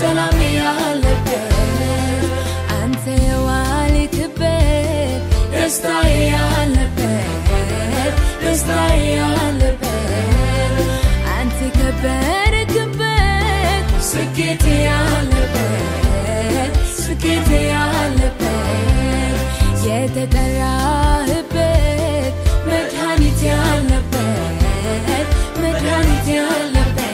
ሰላም ያለበት አንተ የዋልክበት ደስታ ያለበት ደስታ ያለበት አንተ ከበርክበት ስኬት ያለበት ስኬት ያለበት የተጠራህበት መድኃኒት ያለበት መድኃኒት ያለበት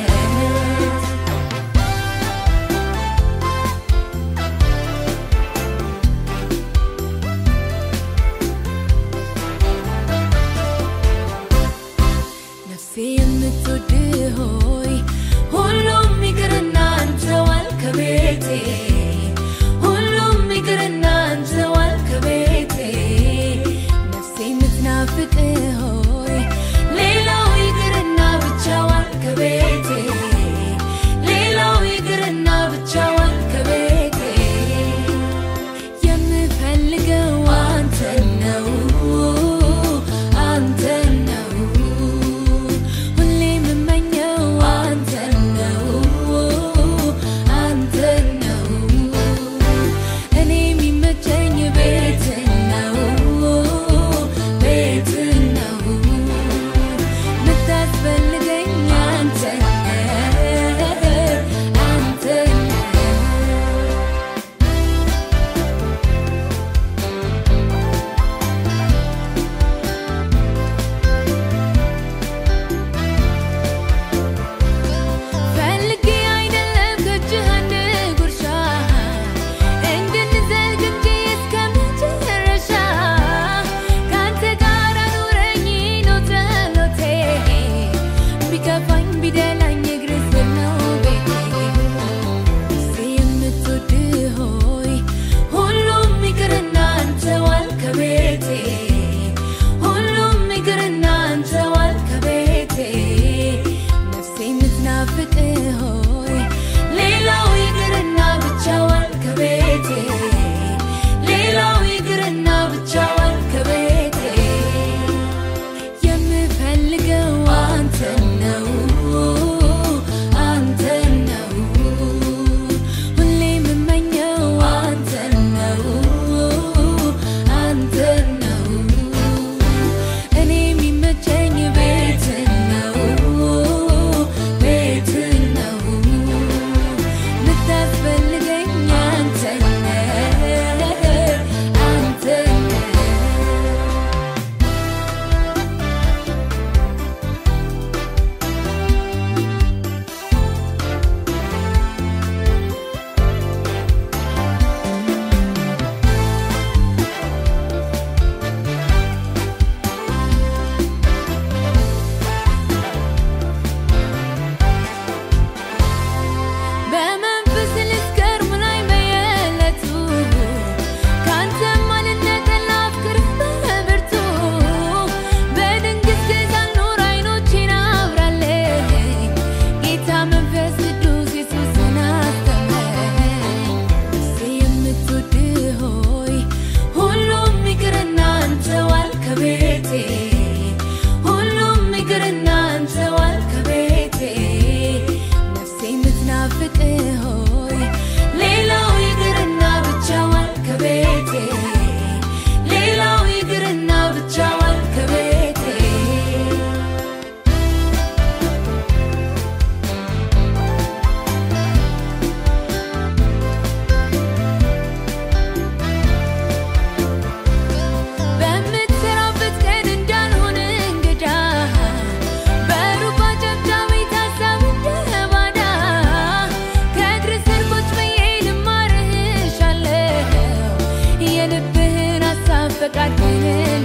ነፍሴ የምትወድህ ሆይ ሁሉም ይቅርና አንተ ዋል ከቤቴ ሁሉም ይቅርና አንተ ዋል ከቤቴ ነፍሴ የምትናፍቅህ ሆይ ሌላው ይቅርና ብቻ ዋል ከቤቴ ሌላው ይቅርና ብቻ ዋል ከቤቴ የምፈልገው አንተን ነው አንተን ነው ሁሌ የምመኘው አንተን ነው አንተን ነው እኔ የሚመቸኝ ቤትህ ነው ቤትህ ነው የምታስፈልገኝ አንተን አንተን ፈልጌ አይደለም ከእጅህ አንድ ጉርሻ እንድንዘልቅ እንጂ እስከ መጨረሻ ከአንተ ጋር አኑረኝ ነው ጸሎቴ ቢከፋኝ ቢደላኝ እግርህ ስር ነው ቤቴ ነፍሴ የምትወድህ ሆይ ሁሉም ይቅርና አንተ ዋል ከቤቴ ሁሉም ይቅርና አንተ ዋል ከቤቴ ነፍሴ የምትናፍቅህ ሆይ ሌላው ይቅርና ብቻ ዋል ከቤቴ ሌላው ይቅርና ብቻ ዋል ከቤቴ የምፈልገው አንተን ነው አንተን ነው ሁሌ የምመኘው አንተን ነው አንተን ነው እኔ የሚመቸኝ ቤትህ ነው ቤትህ ነው የምታስፈልገኝ አንተን አንተን በመንፈስ ልስከር ሙላኝ በየዕለቱ ካንተም አልነጠል ላፍቅርህ በብርቱ በድንግዝግዝ አልኖር አይኖቼን አብራልኝ ጌታ መንፈስ ቅዱስ ኢየሱስን አስተምረኝ ነፍሴ የምትወድህ ሆይ ሁሉም ይቅርና አንተ ዋል ከቤቴ ሁሉም ይቅርና አንተ ዋል ከቤቴ ነፍሴ የምትናፍቅህ ሆይ ሌላው ይቅርና ብቻ ዋል ከቤቴ ሌላው ይቅርና ብቻ ዋል ከቤቴ በምትሰራበት ቀን እንዳልሆን እንግዳ በሩቅ አጨብጫቢ ታሳብ እንደ ባዳ ከእግርህ ስር ቁጭ ብዬ ልማርህ እሻለሁ የልብህን ሀሳብ ፈቃድህን